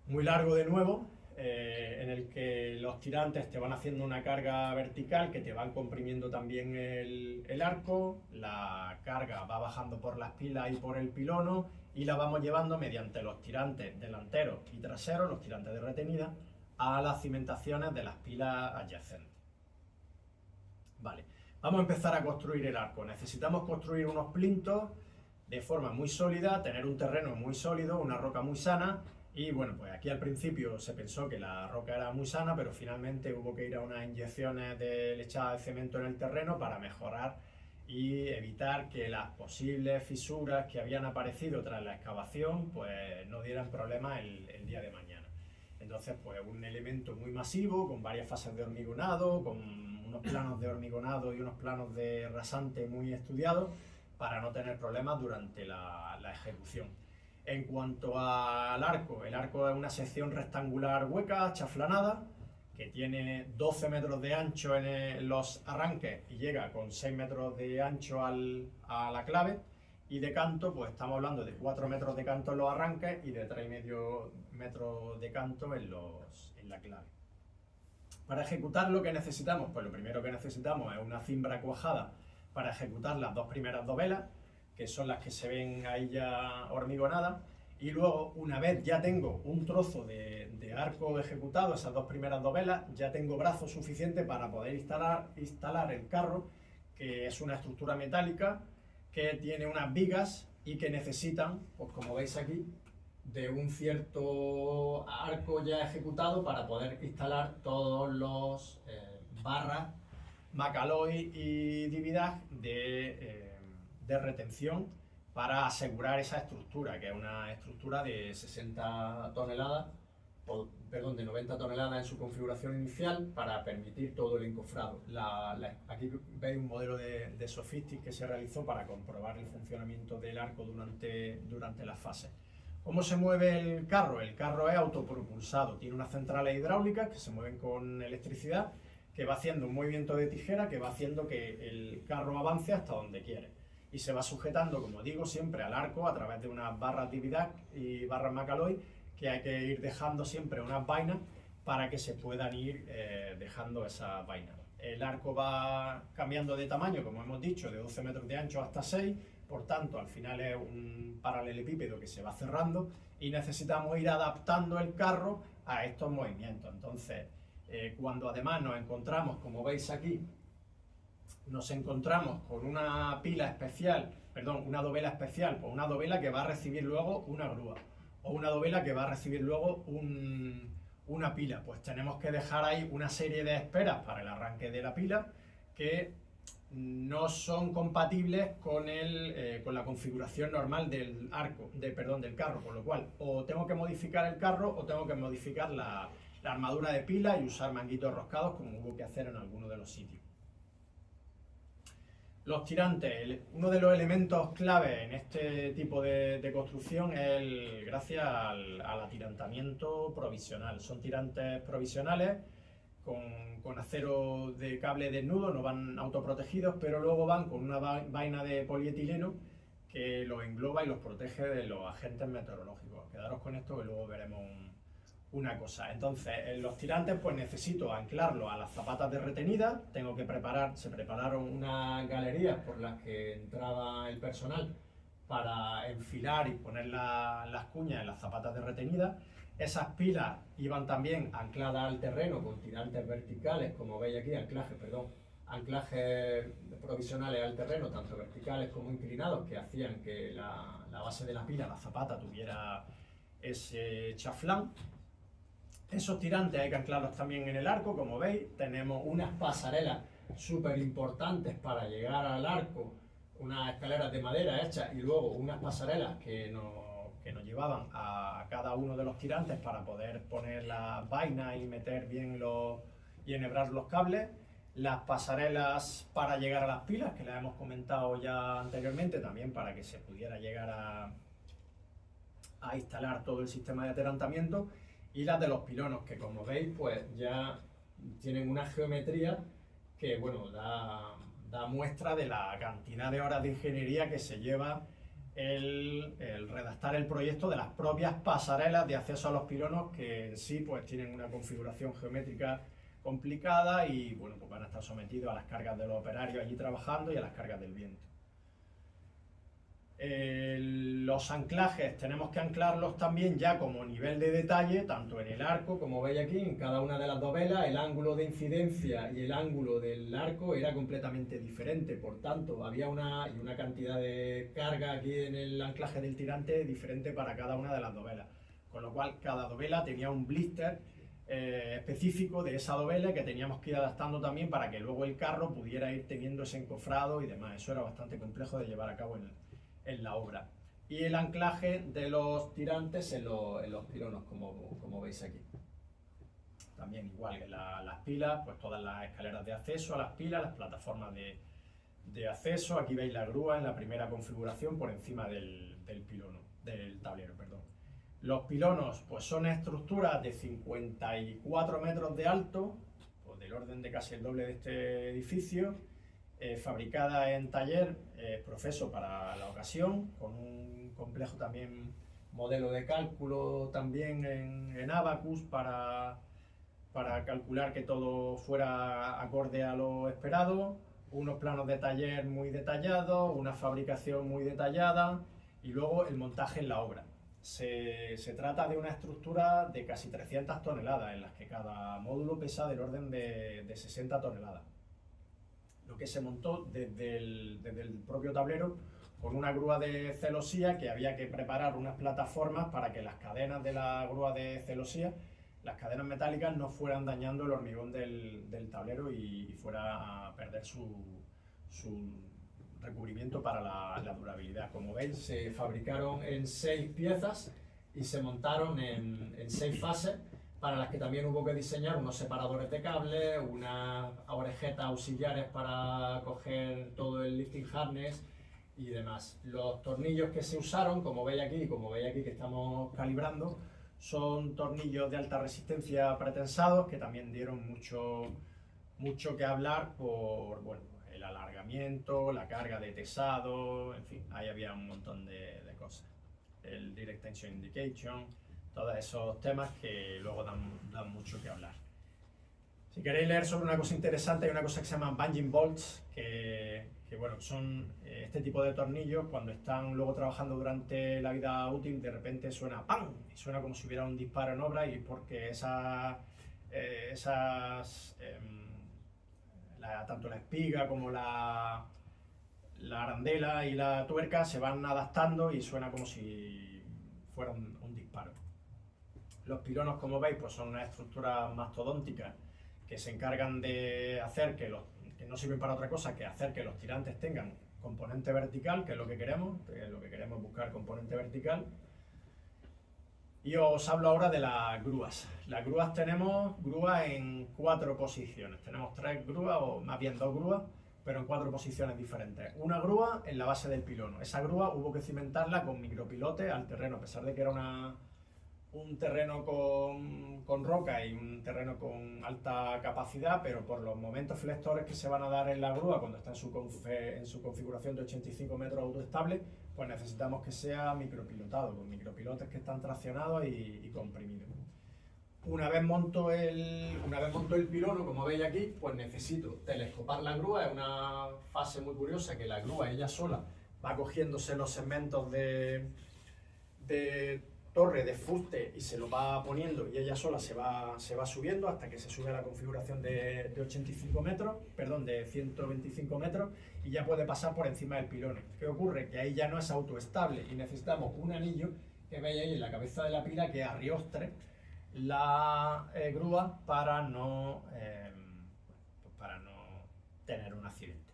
muy largo de nuevo, en el que los tirantes te van haciendo una carga vertical que te van comprimiendo también el arco, la carga va bajando por las pilas y por el pilono y la vamos llevando mediante los tirantes delanteros y traseros, los tirantes de retenida, a las cimentaciones de las pilas adyacentes. Vale, vamos a empezar a construir el arco. Necesitamos construir unos plintos de forma muy sólida, tener un terreno muy sólido, una roca muy sana. Y bueno, pues aquí al principio se pensó que la roca era muy sana, pero finalmente hubo que ir a unas inyecciones de lechada de cemento en el terreno para mejorar y evitar que las posibles fisuras que habían aparecido tras la excavación pues no dieran problemas el día de mañana. Entonces, pues un elemento muy masivo, con varias fases de hormigonado, con unos planos de hormigonado y unos planos de rasante muy estudiados para no tener problemas durante la ejecución. En cuanto al arco, el arco es una sección rectangular hueca, chaflanada, que tiene 12 metros de ancho en los arranques y llega con 6 metros de ancho a la clave, y de canto, pues estamos hablando de 4 metros de canto en los arranques y de 3,5 metros de canto en la clave. Para ejecutar lo que necesitamos, pues lo primero que necesitamos es una cimbra cuajada para ejecutar las dos primeras dovelas, que son las que se ven ahí ya hormigonadas, y luego, una vez ya tengo un trozo de arco ejecutado, esas dos primeras dovelas, ya tengo brazos suficientes para poder instalar el carro, que es una estructura metálica que tiene unas vigas y que necesitan, pues como veis aquí, de un cierto arco ya ejecutado para poder instalar todos los barras, Macaloy y Dividag de retención para asegurar esa estructura, que es una estructura de 60 toneladas, de 90 toneladas en su configuración inicial para permitir todo el encofrado. Aquí veis un modelo de Sofistic que se realizó para comprobar el funcionamiento del arco durante las fases. ¿Cómo se mueve el carro? El carro es autopropulsado, tiene unas centrales hidráulicas que se mueven con electricidad, que va haciendo un movimiento de tijera que va haciendo que el carro avance hasta donde quiere. Y se va sujetando, como digo, siempre al arco a través de unas barras Dividag y barras Macaloy, que hay que ir dejando siempre unas vainas para que se puedan ir dejando esas vainas. El arco va cambiando de tamaño, como hemos dicho, de 12 metros de ancho hasta 6, por tanto, al final es un paralelepípedo que se va cerrando y necesitamos ir adaptando el carro a estos movimientos. Entonces, cuando además nos encontramos, como veis aquí, nos encontramos con una pila especial, una dovela especial, pues una dovela que va a recibir luego una grúa, o una dovela que va a recibir luego una pila, pues tenemos que dejar ahí una serie de esperas para el arranque de la pila que no son compatibles con la configuración normal del carro, con lo cual o tengo que modificar el carro o tengo que modificar la armadura de pila y usar manguitos roscados, como hubo que hacer en algunos de los sitios. Los tirantes, uno de los elementos clave en este tipo de construcción es gracias al atirantamiento provisional. Son tirantes provisionales con acero de cable desnudo, no van autoprotegidos, pero luego van con una vaina de polietileno que los engloba y los protege de los agentes meteorológicos. Quedaros con esto que luego veremos una cosa. Entonces, en los tirantes pues necesito anclarlo a las zapatas de retenida, tengo que se prepararon unas galerías por las que entraba el personal para enfilar y poner las cuñas en las zapatas de retenida. Esas pilas iban también ancladas al terreno con tirantes verticales, como veis aquí, anclajes provisionales al terreno, tanto verticales como inclinados, que hacían que la base de la pila, la zapata, tuviera ese chaflán. Esos tirantes hay que anclarlos también en el arco, como veis. Tenemos unas pasarelas súper importantes para llegar al arco, unas escaleras de madera hechas y luego unas pasarelas que nos llevaban a cada uno de los tirantes para poder poner las vainas y meter bien y enhebrar los cables. Las pasarelas para llegar a las pilas, que las hemos comentado ya anteriormente, también para que se pudiera llegar a instalar todo el sistema de adelantamiento. Y las de los pilonos, que como veis, pues ya tienen una geometría que, bueno, da muestra de la cantidad de horas de ingeniería que se lleva el redactar el proyecto de las propias pasarelas de acceso a los pilonos, que en sí pues tienen una configuración geométrica complicada y, bueno, pues van a estar sometidos a las cargas de los operarios allí trabajando y a las cargas del viento. Los anclajes tenemos que anclarlos también ya como nivel de detalle, tanto en el arco, como veis aquí, en cada una de las dos velas, el ángulo de incidencia y el ángulo del arco era completamente diferente, por tanto había una cantidad de carga aquí en el anclaje del tirante diferente para cada una de las dos velas, con lo cual cada dovela tenía un blister específico de esa dovela que teníamos que ir adaptando también para que luego el carro pudiera ir teniendo ese encofrado y demás. Eso era bastante complejo de llevar a cabo en la obra. Y el anclaje de los tirantes en los pilonos, como veis aquí. También igual que las pilas, pues todas las escaleras de acceso a las pilas, las plataformas de acceso. Aquí veis la grúa en la primera configuración por encima del tablero, perdón. Los pilonos pues son estructuras de 54 metros de alto, pues del orden de casi el doble de este edificio, fabricada en taller, profeso para la ocasión, con un complejo también modelo de cálculo también en Abacus para calcular que todo fuera acorde a lo esperado, unos planos de taller muy detallados, una fabricación muy detallada y luego el montaje en la obra. Se trata de una estructura de casi 300 toneladas, en las que cada módulo pesa del orden de 60 toneladas. Lo que se montó desde el propio tablero con una grúa de celosía, que había que preparar unas plataformas para que las cadenas de la grúa de celosía, las cadenas metálicas, no fueran dañando el hormigón del tablero y fuera a perder su recubrimiento para la durabilidad. Como veis, se fabricaron en 6 piezas y se montaron en 6 fases, para las que también hubo que diseñar unos separadores de cable, unas orejetas auxiliares para coger todo el lifting harness y demás. Los tornillos que se usaron, como veis aquí que estamos calibrando, son tornillos de alta resistencia pretensados, que también dieron mucho que hablar por, bueno, el alargamiento, la carga de tesado, en fin, ahí había un montón de cosas. El Direct Tension Indication, todos esos temas que luego dan mucho que hablar. Si queréis leer sobre una cosa interesante, hay una cosa que se llama bunging bolts, que bueno, son este tipo de tornillos. Cuando están luego trabajando durante la vida útil, de repente suena ¡pam! Y suena como si hubiera un disparo en obra, y porque tanto la espiga como la arandela y la tuerca se van adaptando y suena como si fuera un disparo. Los pilonos, como veis, pues son unas estructuras mastodónticas que se encargan de hacer que no sirven para otra cosa que hacer que los tirantes tengan componente vertical, que es lo que queremos buscar componente vertical. Y os hablo ahora de las grúas. Las grúas, tenemos grúas en 4 posiciones. Tenemos 3 grúas, o más bien 2 grúas, pero en 4 posiciones diferentes. Una grúa en la base del pilono. Esa grúa hubo que cimentarla con micropilotes al terreno, a pesar de que era un terreno con roca y un terreno con alta capacidad, pero por los momentos flectores que se van a dar en la grúa cuando está en su configuración de 85 metros autoestable, pues necesitamos que sea micropilotado, con micropilotes que están traccionados y comprimidos. Una vez monto el pilono, como veis aquí, pues necesito telescopar la grúa. Es una fase muy curiosa, que la grúa ella sola va cogiéndose los segmentos de torre, de fuste, y se lo va poniendo, y ella sola se va subiendo hasta que se sube a la configuración de 85 metros, perdón, de 125 metros, y ya puede pasar por encima del pilono. ¿Qué ocurre? Que ahí ya no es autoestable y necesitamos un anillo que veis ahí en la cabeza de la pila que arriostre la grúa para no tener un accidente.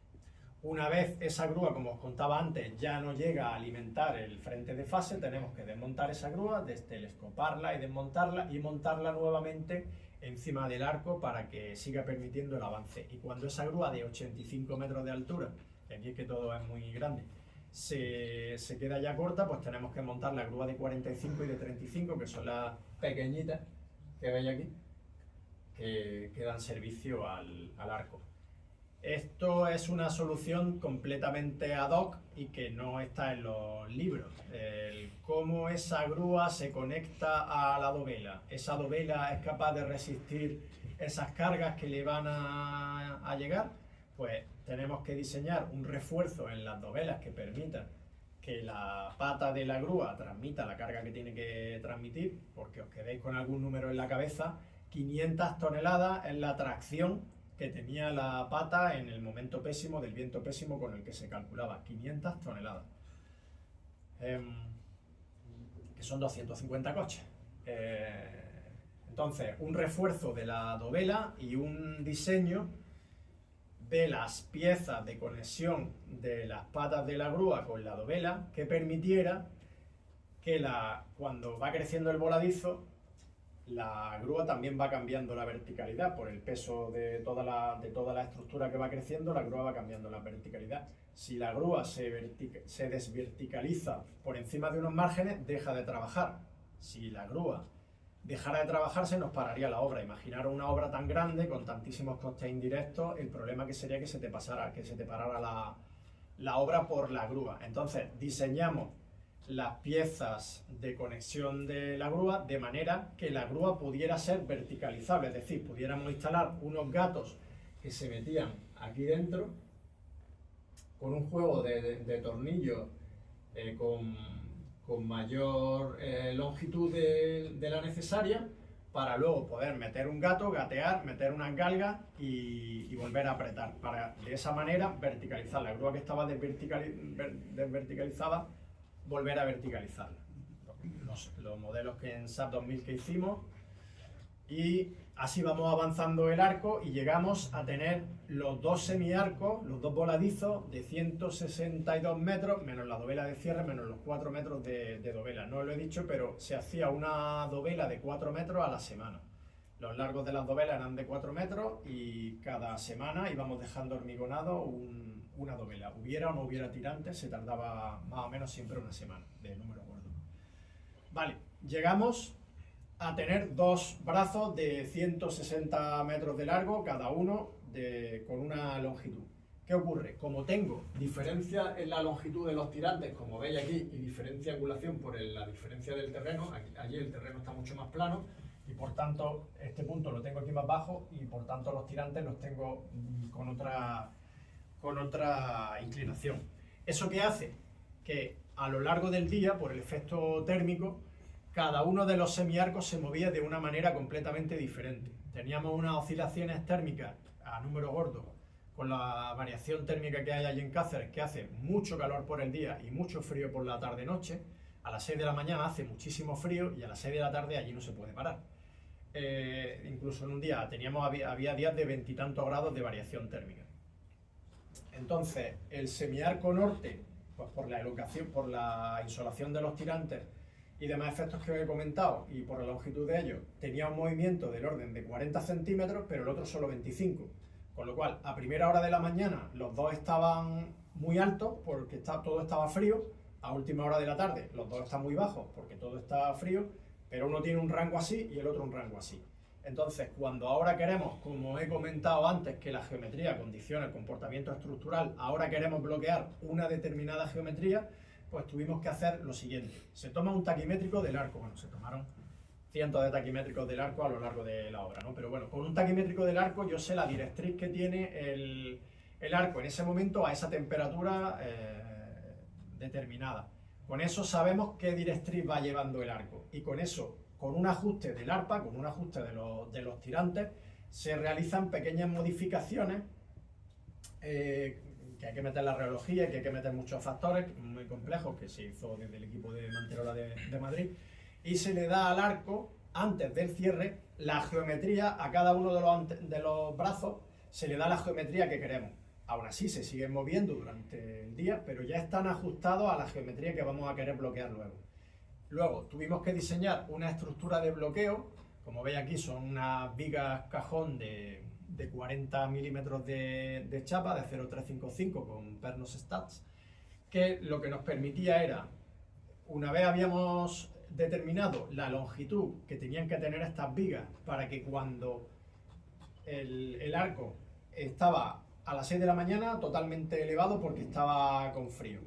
Una vez esa grúa, como os contaba antes, ya no llega a alimentar el frente de fase, tenemos que desmontar esa grúa, destelescoparla y desmontarla y montarla nuevamente encima del arco para que siga permitiendo el avance. Y cuando esa grúa de 85 metros de altura, y aquí es que todo es muy grande, se queda ya corta, pues tenemos que montar la grúa de 45 y de 35, que son las pequeñitas que veis aquí, que dan servicio al arco. Esto es una solución completamente ad hoc y que no está en los libros. Cómo esa grúa se conecta a la dovela. Esa dovela es capaz de resistir esas cargas que le van a llegar. Pues tenemos que diseñar un refuerzo en las dovelas que permita que la pata de la grúa transmita la carga que tiene que transmitir, porque os quedéis con algún número en la cabeza. 500 toneladas es la tracción que tenía la pata en el momento pésimo del viento pésimo con el que se calculaba. 500 toneladas. Que son 250 coches. Entonces, un refuerzo de la dovela y un diseño de las piezas de conexión de las patas de la grúa con la dovela que permitiera que cuando va creciendo el voladizo, la grúa también va cambiando la verticalidad por el peso de toda la estructura que va creciendo. La grúa va cambiando la verticalidad. Si la grúa se desverticaliza por encima de unos márgenes, deja de trabajar. Si la grúa dejara de trabajar, se nos pararía la obra. Imaginaros una obra tan grande con tantísimos costes indirectos, el problema que sería que se te parara la obra por la grúa. Entonces diseñamos las piezas de conexión de la grúa de manera que la grúa pudiera ser verticalizable, es decir, pudiéramos instalar unos gatos que se metían aquí dentro con un juego de tornillos con mayor longitud de la necesaria, para luego poder meter un gato, gatear, meter unas galgas y volver a apretar, para de esa manera verticalizar la grúa que estaba desverticalizada, volver a verticalizarla. Los modelos que en SAP 2000 que hicimos, y así vamos avanzando el arco y llegamos a tener los dos semiarcos, los dos voladizos de 162 metros, menos la dovela de cierre, menos los 4 metros de dovela. No os lo he dicho, pero se hacía una dovela de 4 metros a la semana. Los largos de las dovelas eran de 4 metros y cada semana íbamos dejando hormigonado una dovela. Hubiera o no hubiera tirantes, se tardaba más o menos siempre una semana de número gordo. Vale, llegamos a tener dos brazos de 160 metros de largo, cada uno con una longitud. ¿Qué ocurre? Como tengo diferencia en la longitud de los tirantes, como veis aquí, y diferencia de angulación por la diferencia del terreno, allí el terreno está mucho más plano, y por tanto este punto lo tengo aquí más bajo, y por tanto los tirantes los tengo con otra inclinación. ¿Eso qué hace? Que a lo largo del día, por el efecto térmico, cada uno de los semiarcos se movía de una manera completamente diferente. Teníamos unas oscilaciones térmicas a número gordo, con la variación térmica que hay allí en Cáceres, que hace mucho calor por el día y mucho frío por la tarde-noche. A las 6 de la mañana hace muchísimo frío y a las 6 de la tarde allí no se puede parar. Incluso en un día había días de 20 y tantos grados de variación térmica. Entonces, el semiarco norte, pues por la insolación de los tirantes y demás efectos que os he comentado, y por la longitud de ellos, tenía un movimiento del orden de 40 centímetros, pero el otro solo 25. Con lo cual, a primera hora de la mañana, los dos estaban muy altos porque todo estaba frío. A última hora de la tarde, los dos están muy bajos porque todo está frío, pero uno tiene un rango así y el otro un rango así. Entonces, cuando ahora queremos, como he comentado antes, que la geometría condiciona el comportamiento estructural, ahora queremos bloquear una determinada geometría, pues tuvimos que hacer lo siguiente. Se toma un taquimétrico del arco, bueno, se tomaron cientos de taquimétricos del arco a lo largo de la obra, ¿no? Pero bueno, con un taquimétrico del arco yo sé la directriz que tiene el arco en ese momento a esa temperatura determinada. Con eso sabemos qué directriz va llevando el arco y con eso, con un ajuste del arpa, con un ajuste de los tirantes, se realizan pequeñas modificaciones que hay que meter la reología, que hay que meter muchos factores muy complejos que se hizo desde el equipo de Manterola de Madrid, y se le da al arco, antes del cierre, la geometría a cada uno de los brazos, se le da la geometría que queremos. Aún así se siguen moviendo durante el día, pero ya están ajustados a la geometría que vamos a querer bloquear luego. Luego tuvimos que diseñar una estructura de bloqueo, como veis aquí son unas vigas cajón de 40 milímetros de chapa, de 0,355 con pernos stats, que lo que nos permitía era, una vez habíamos determinado la longitud que tenían que tener estas vigas para que cuando el arco estaba a las 6 de la mañana totalmente elevado porque estaba con frío,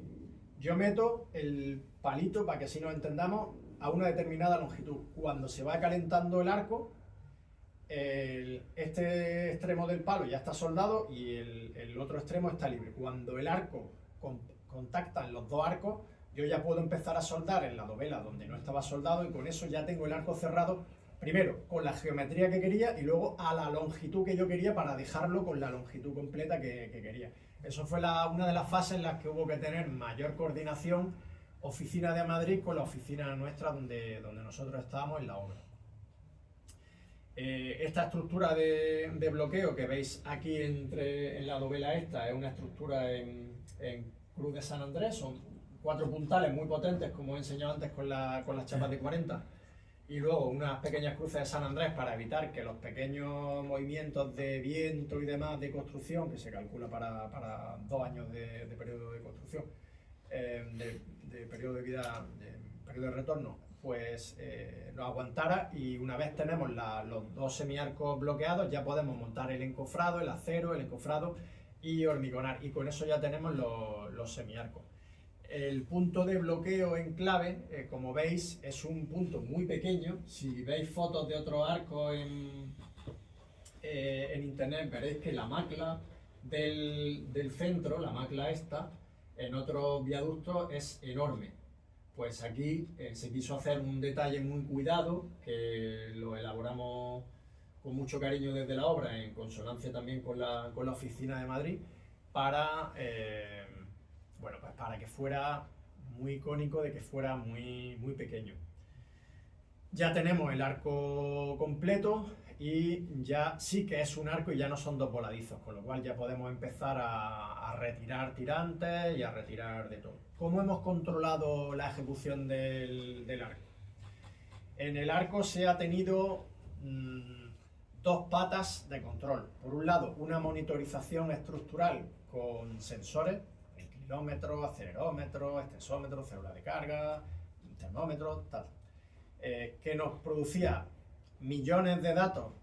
yo meto el palito, para que así nos entendamos, a una determinada longitud. Cuando se va calentando el arco, este extremo del palo ya está soldado y el otro extremo está libre. Cuando el arco contacta en los dos arcos, yo ya puedo empezar a soldar en la dovela donde no estaba soldado y con eso ya tengo el arco cerrado, primero con la geometría que quería y luego a la longitud que yo quería para dejarlo con la longitud completa que quería. Eso fue una de las fases en las que hubo que tener mayor coordinación oficina de Madrid con la oficina nuestra donde nosotros estábamos en la obra. Esta estructura de bloqueo que veis aquí en la dovela esta es una estructura en Cruz de San Andrés, son 4 puntales muy potentes como he enseñado antes con las chapas de 40 y luego unas pequeñas cruces de San Andrés para evitar que los pequeños movimientos de viento y demás de construcción, que se calcula para 2 años de periodo de construcción, de periodo de vida, de periodo de retorno, pues lo aguantara, y una vez tenemos los 2 semiarcos bloqueados ya podemos montar el encofrado, el acero, el encofrado y hormigonar, y con eso ya tenemos los semiarcos. El punto de bloqueo en clave, como veis, es un punto muy pequeño. Si veis fotos de otros arcos en internet veréis que la macla del centro, la macla esta, en otros viaductos es enorme. Pues aquí se quiso hacer un detalle muy cuidado, que lo elaboramos con mucho cariño desde la obra, en consonancia también con la oficina de Madrid, para que fuera muy icónico, de que fuera muy, muy pequeño. Ya tenemos el arco completo y ya sí que es un arco y ya no son 2 voladizos, con lo cual ya podemos empezar a retirar tirantes y a retirar de todo. ¿Cómo hemos controlado la ejecución del arco? En el arco se ha tenido 2 patas de control. Por un lado, una monitorización estructural con sensores, inclinómetro, acelerómetro, extensómetro, célula de carga, termómetro, tal, que nos producía millones de datos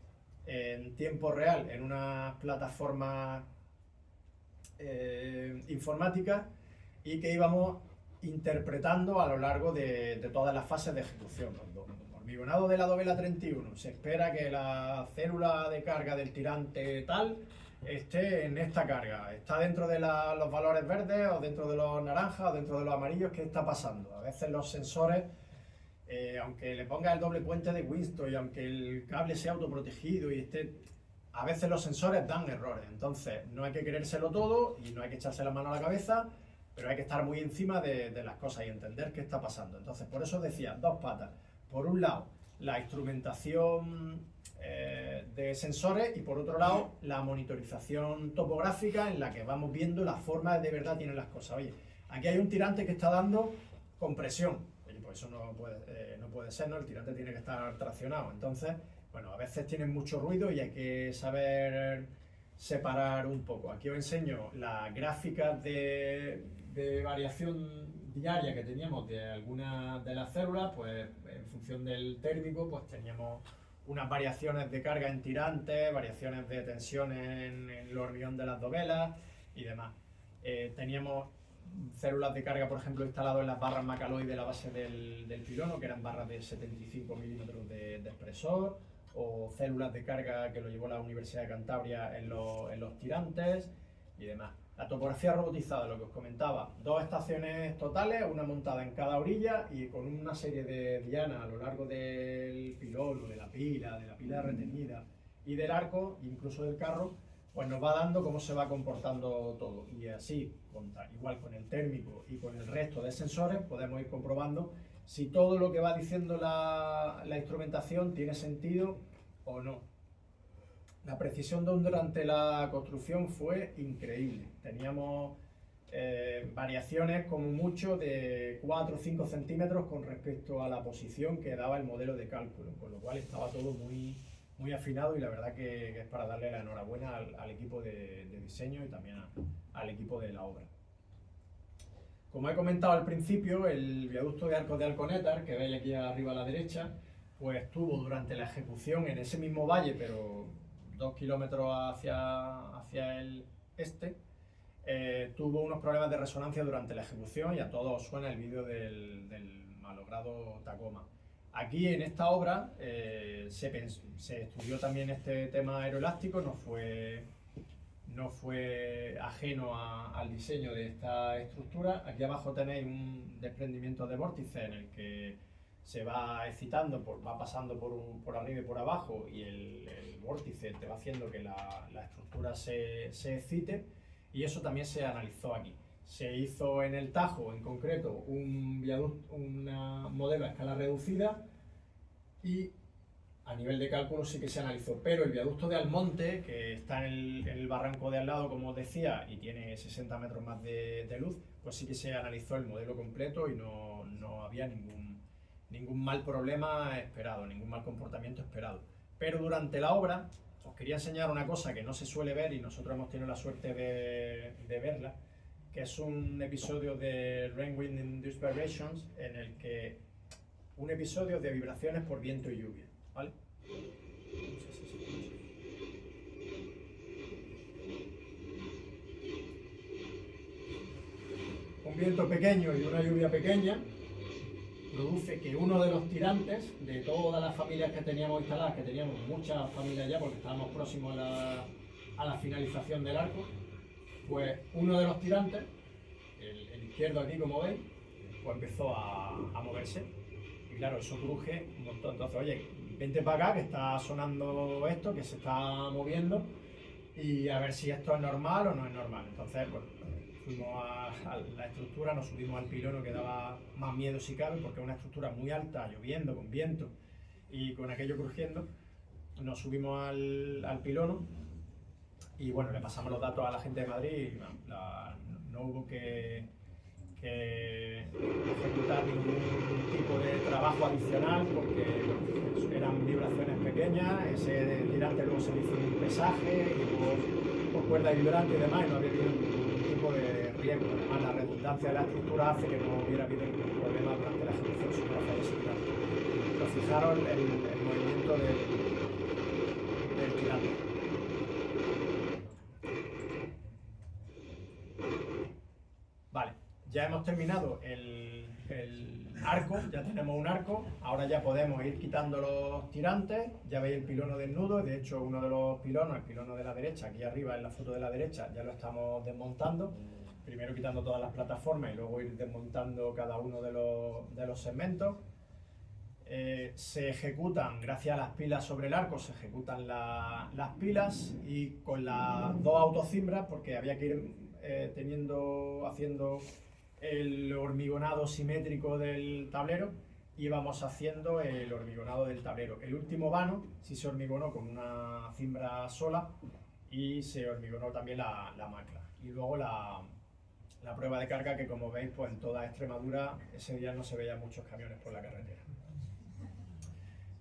en tiempo real en una plataforma informática, y que íbamos interpretando a lo largo de todas las fases de ejecución. Hormigonado de la dovela 31, se espera que la célula de carga del tirante tal esté en esta carga, está dentro de los valores verdes o dentro de los naranjas o dentro de los amarillos. ¿Qué está pasando? A veces los sensores, aunque le ponga el doble puente de Winston y aunque el cable sea autoprotegido y a veces los sensores dan errores. Entonces no hay que querérselo todo y no hay que echarse la mano a la cabeza, pero hay que estar muy encima de las cosas y entender qué está pasando. Entonces, por eso decía, 2 patas. Por un lado, la instrumentación de sensores, y por otro lado, la monitorización topográfica, en la que vamos viendo la forma de verdad tienen las cosas. Oye, aquí hay un tirante que está dando compresión. Oye, pues eso no puede ser, ¿no? El tirante tiene que estar traccionado. Entonces, bueno, a veces tienen mucho ruido y hay que saber separar un poco. Aquí os enseño las gráficas de variación diaria que teníamos de algunas de las células. Pues en función del térmico pues teníamos unas variaciones de carga en tirantes, variaciones de tensión en el hormigón de las dovelas y demás. Teníamos células de carga, por ejemplo, instalado en las barras Macaloy de la base del pilono, que eran barras de 75 milímetros de espesor, o células de carga que lo llevó la Universidad de Cantabria en los tirantes y demás. La topografía robotizada, lo que os comentaba, 2 estaciones totales, una montada en cada orilla y con una serie de dianas a lo largo del pilono, de la pila retenida y del arco, incluso del carro, pues nos va dando cómo se va comportando todo. Y así, igual con el térmico y con el resto de sensores, podemos ir comprobando si todo lo que va diciendo la instrumentación tiene sentido o no. La precisión durante la construcción fue increíble. Teníamos variaciones como mucho de 4 o 5 centímetros con respecto a la posición que daba el modelo de cálculo, con lo cual estaba todo muy, muy afinado y la verdad que es para darle la enhorabuena al equipo de diseño y también al equipo de la obra. Como he comentado al principio, el viaducto de Arcos de Alconétar, que veis aquí arriba a la derecha, pues estuvo durante la ejecución en ese mismo valle, pero 2 kilómetros hacia el este, tuvo unos problemas de resonancia durante la ejecución y a todos os suena el vídeo del malogrado Tacoma. Aquí en esta obra se estudió también este tema aeroelástico, no fue ajeno al diseño de esta estructura. Aquí abajo tenéis un desprendimiento de vórtice en el que se va excitando, va pasando por arriba y por abajo y el vórtice te va haciendo que la estructura se excite y eso también se analizó aquí. Se hizo en el Tajo, en concreto, un modelo a escala reducida y a nivel de cálculo sí que se analizó, pero el viaducto de Almonte, que está en el barranco de al lado, como os decía, y tiene 60 metros más de luz, pues sí que se analizó el modelo completo y no había ningún mal problema esperado, ningún mal comportamiento esperado. Pero durante la obra os quería enseñar una cosa que no se suele ver y nosotros hemos tenido la suerte de verla, que es un episodio de Rain, Wind Induced Vibrations, en el que un episodio de vibraciones por viento y lluvia, ¿vale? Un viento pequeño y una lluvia pequeña produce que uno de los tirantes de todas las familias que teníamos instaladas, que teníamos muchas familias ya porque estábamos próximos a la finalización del arco, pues uno de los tirantes, el izquierdo aquí como veis, pues empezó a moverse. Y claro, eso cruje un montón. Entonces, oye, vente para acá que está sonando esto, que se está moviendo y a ver si esto es normal o no es normal. Entonces, pues, fuimos a la estructura, nos subimos al pilono que daba más miedo si cabe, porque es una estructura muy alta, lloviendo, con viento y con aquello crujiendo. Nos subimos al pilono y bueno, le pasamos los datos a la gente de Madrid y no hubo que ejecutar ningún tipo de trabajo adicional porque eran vibraciones pequeñas. Ese tirante luego se le hizo un pesaje y por cuerda vibrante y demás y no había habido ningún tipo de riesgo. Además, la redundancia de la estructura hace que no hubiera habido ningún problema durante la ejecución sobre hacer ese tirante. Pero fijaros el movimiento del tirante. Vale, ya hemos terminado el arco, ya tenemos un arco, ahora ya podemos ir quitando los tirantes, ya veis el pilono desnudo, de hecho uno de los pilonos, el pilono de la derecha, aquí arriba en la foto de la derecha, ya lo estamos desmontando, primero quitando todas las plataformas y luego ir desmontando cada uno de los segmentos. Se ejecutan, gracias a las pilas sobre el arco, se ejecutan las pilas y con las 2 autocimbras, porque había que ir haciendo el hormigonado simétrico del tablero, íbamos haciendo el hormigonado del tablero. El último vano sí se hormigonó con una cimbra sola y se hormigonó también la macla. Y luego la prueba de carga, que como veis, pues en toda Extremadura ese día no se veían muchos camiones por la carretera.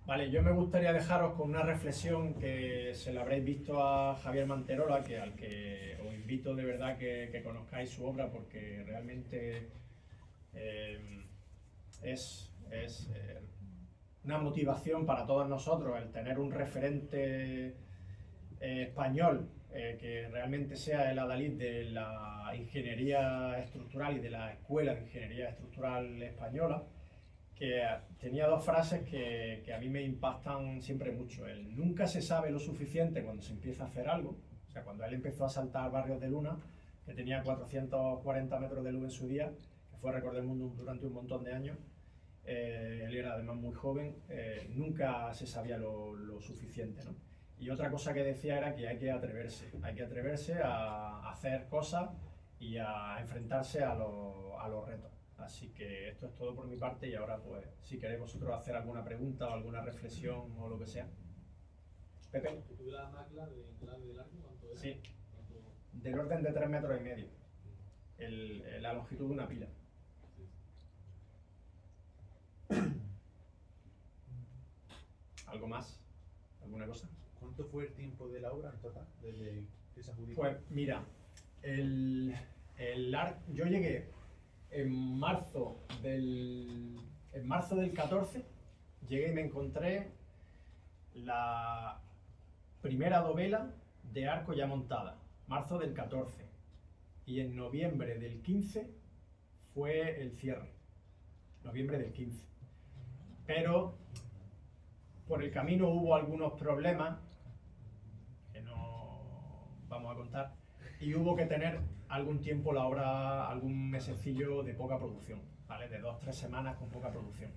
Vale, yo me gustaría dejaros con una reflexión que se la habréis visto a Javier Manterola, al que os invito de verdad que conozcáis su obra, porque realmente es una motivación para todos nosotros el tener un referente español que realmente sea el adalid de la ingeniería estructural y de la Escuela de Ingeniería Estructural Española, que tenía dos frases que a mí me impactan siempre mucho. El nunca se sabe lo suficiente cuando se empieza a hacer algo. O sea, cuando él empezó a saltar barrios de luna, que tenía 440 metros de luz en su día, que fue récord del mundo durante un montón de años, él era además muy joven, nunca se sabía lo suficiente, ¿no? Y otra cosa que decía era que hay que atreverse a hacer cosas y a enfrentarse a los retos. Así que esto es todo por mi parte y ahora pues si queréis vosotros hacer alguna pregunta o alguna reflexión o lo que sea. Pepe. ¿La macla del arco cuánto era? Sí, del orden de 3,5 metros. La longitud de una pila. ¿Algo más? ¿Alguna cosa? ¿Cuánto fue el tiempo de la obra en total, desde que se adjudicó? Pues mira, yo llegué en marzo del 14, llegué y me encontré la primera dovela de arco ya montada, marzo del 14, y en noviembre del 15 fue el cierre, noviembre del 15. Pero por el camino hubo algunos problemas que no vamos a contar y hubo que tener algún tiempo la obra, algún mesecillo de poca producción, ¿vale? De 2 o 3 semanas con poca producción.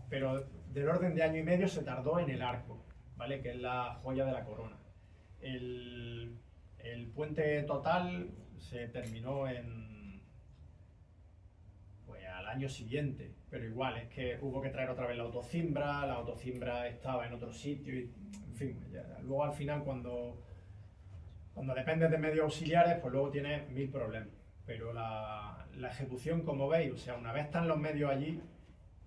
Pero del orden de año y medio se tardó en el arco, ¿vale? Que es la joya de la corona. El puente total se terminó pues al año siguiente, pero igual es que hubo que traer otra vez la autocimbra estaba en otro sitio y, en fin, luego al final cuando dependes de medios auxiliares pues luego tienes 1000 problemas, pero la ejecución, como veis, o sea, una vez están los medios allí,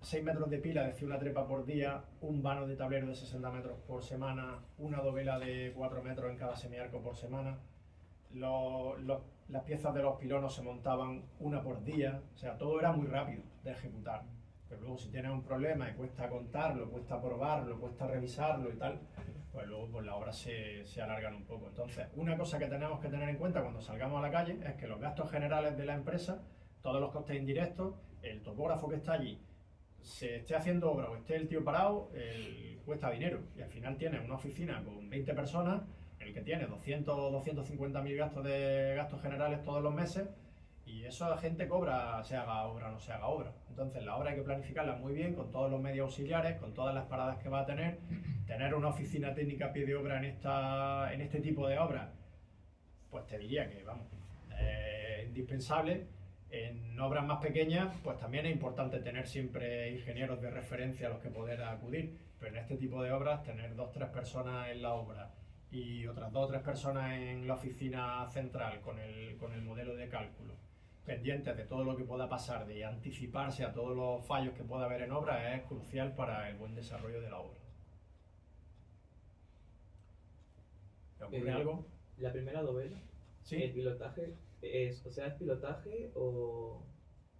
6 metros de pila, es decir, una trepa por día, un vano de tablero de 60 metros por semana, una dovela de 4 metros en cada semiarco por semana, las piezas de los pilonos se montaban una por día, o sea, todo era muy rápido de ejecutar. Pero luego si tienes un problema y cuesta contarlo, cuesta probarlo, cuesta revisarlo y tal, pues luego pues, las obras se alargan un poco. Entonces, una cosa que tenemos que tener en cuenta cuando salgamos a la calle es que los gastos generales de la empresa, todos los costes indirectos, el topógrafo que está allí, se esté haciendo obra o esté el tío parado, cuesta dinero. Y al final tienes una oficina con 20 personas, el que tiene 200 o 250.000 gastos generales todos los meses, y eso la gente cobra, se haga obra o no se haga obra. Entonces la obra hay que planificarla muy bien, con todos los medios auxiliares, con todas las paradas que va a tener una oficina técnica a pie de obra en este tipo de obras, pues te diría que, vamos, es indispensable. En obras más pequeñas, pues también es importante tener siempre ingenieros de referencia a los que poder acudir, pero en este tipo de obras tener 2 o 3 personas en la obra y otras 2 o 3 personas en la oficina central con el modelo de cálculo, pendientes de todo lo que pueda pasar, de anticiparse a todos los fallos que pueda haber en obra, es crucial para el buen desarrollo de la obra. ¿Te ocurre algo? La primera dovela, ¿Sí? el pilotaje, ¿es pilotaje o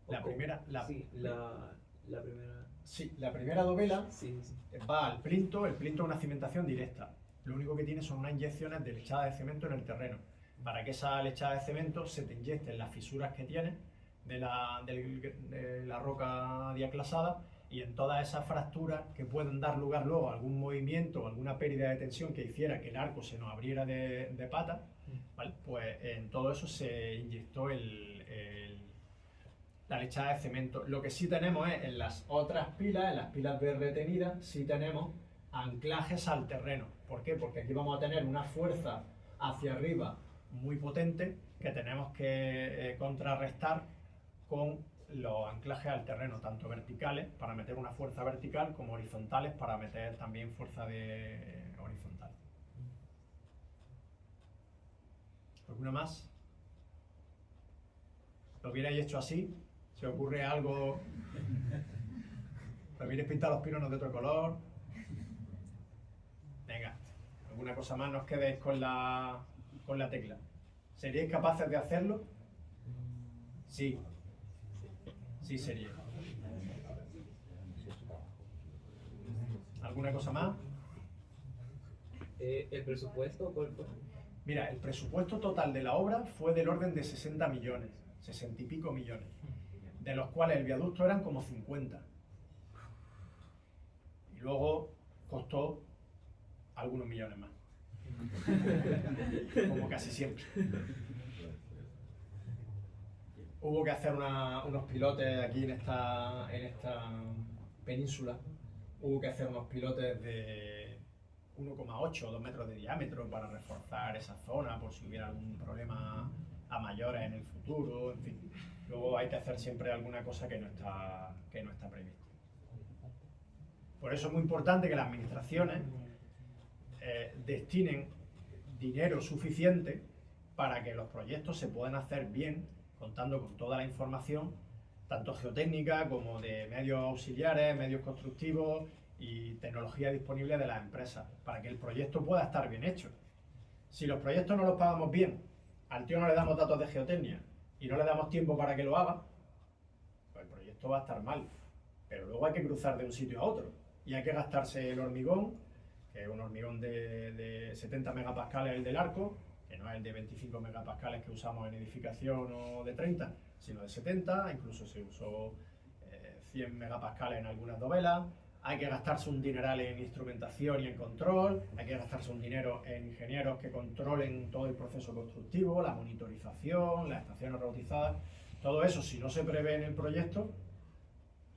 La primera, sí, la primera. Sí, la primera dovela Sí. va al plinto. El plinto es una cimentación directa. Lo único que tiene son unas inyecciones de lechada de cemento en el terreno, para que esa lechada de cemento se te inyecte en las fisuras que tiene de la roca diaclasada y en todas esas fracturas que pueden dar lugar luego a algún movimiento o alguna pérdida de tensión que hiciera que el arco se nos abriera de patas, ¿vale? Pues en todo eso se inyectó la lechada de cemento. Lo que sí tenemos es en las otras pilas, en las pilas de retenida, sí tenemos anclajes al terreno. ¿Por qué? Porque aquí vamos a tener una fuerza hacia arriba muy potente que tenemos que contrarrestar con los anclajes al terreno, tanto verticales para meter una fuerza vertical como horizontales para meter también fuerza horizontal. ¿Alguna más? ¿Lo hubierais hecho así? ¿Se ocurre algo? ¿Prefieres pintar los pilonos de otro color? Venga, ¿alguna cosa más? No os quedéis con la tecla. ¿Seríais capaces de hacerlo? Sí. Sí sería. ¿Alguna cosa más? ¿El presupuesto cuál fue? Mira, el presupuesto total de la obra fue del orden de 60 millones, 60 y pico millones, de los cuales el viaducto eran como 50. Y luego costó algunos millones más, como casi siempre. Hubo que hacer unos pilotes aquí en esta península, hubo que hacer unos pilotes de 1,8 o 2 metros de diámetro para reforzar esa zona por si hubiera algún problema a mayores en el futuro, en fin. Luego hay que hacer siempre alguna cosa que no está prevista. Por eso es muy importante que las administraciones destinen dinero suficiente para que los proyectos se puedan hacer bien, contando con toda la información, tanto geotécnica como de medios auxiliares, medios constructivos y tecnología disponible de las empresas, para que el proyecto pueda estar bien hecho. Si los proyectos no los pagamos bien, al tío no le damos datos de geotecnia y no le damos tiempo para que lo haga, pues el proyecto va a estar mal. Pero luego hay que cruzar de un sitio a otro y hay que gastarse el hormigón, que es un hormigón de 70 megapascales el del arco, que no es el de 25 megapascales que usamos en edificación o de 30, sino de 70, incluso se usó 100 megapascales en algunas dovelas. Hay que gastarse un dineral en instrumentación y en control, hay que gastarse un dinero en ingenieros que controlen todo el proceso constructivo, la monitorización, las estaciones robotizadas, todo eso si no se prevé en el proyecto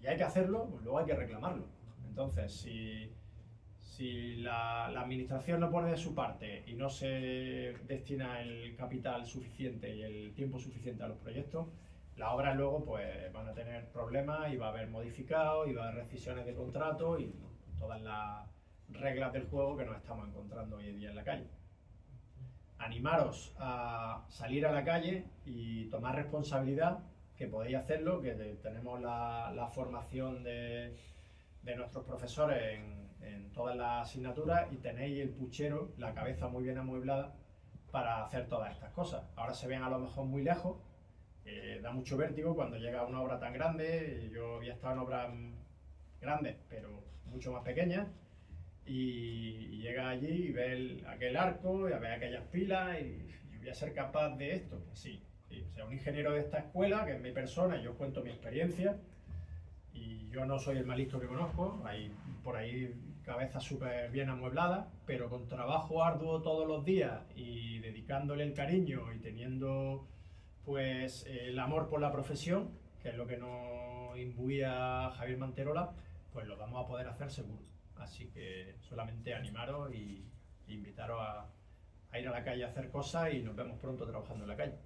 y hay que hacerlo, pues luego hay que reclamarlo. Entonces, si la administración no pone de su parte y no se destina el capital suficiente y el tiempo suficiente a los proyectos, las obras luego pues van a tener problemas y va a haber modificados y va a haber rescisiones de contrato y todas las reglas del juego que nos estamos encontrando hoy en día en la calle. Animaros a salir a la calle y tomar responsabilidad, que podéis hacerlo, que tenemos la formación de nuestros profesores en todas las asignaturas y tenéis el puchero, la cabeza muy bien amueblada para hacer todas estas cosas. Ahora se ven a lo mejor muy lejos, da mucho vértigo cuando llega una obra tan grande. Yo había estado en obras grandes, pero mucho más pequeñas, y llega allí y ve aquel arco, y ve aquellas pilas, y voy a ser capaz de esto. Pues sí. O sea, un ingeniero de esta escuela, que es mi persona, y yo cuento mi experiencia, y yo no soy el más listo que conozco, hay por ahí cabezas súper bien amuebladas, pero con trabajo arduo todos los días y dedicándole el cariño y teniendo pues el amor por la profesión, que es lo que nos imbuía Javier Manterola, pues lo vamos a poder hacer seguro. Así que solamente animaros y invitaros a ir a la calle a hacer cosas y nos vemos pronto trabajando en la calle.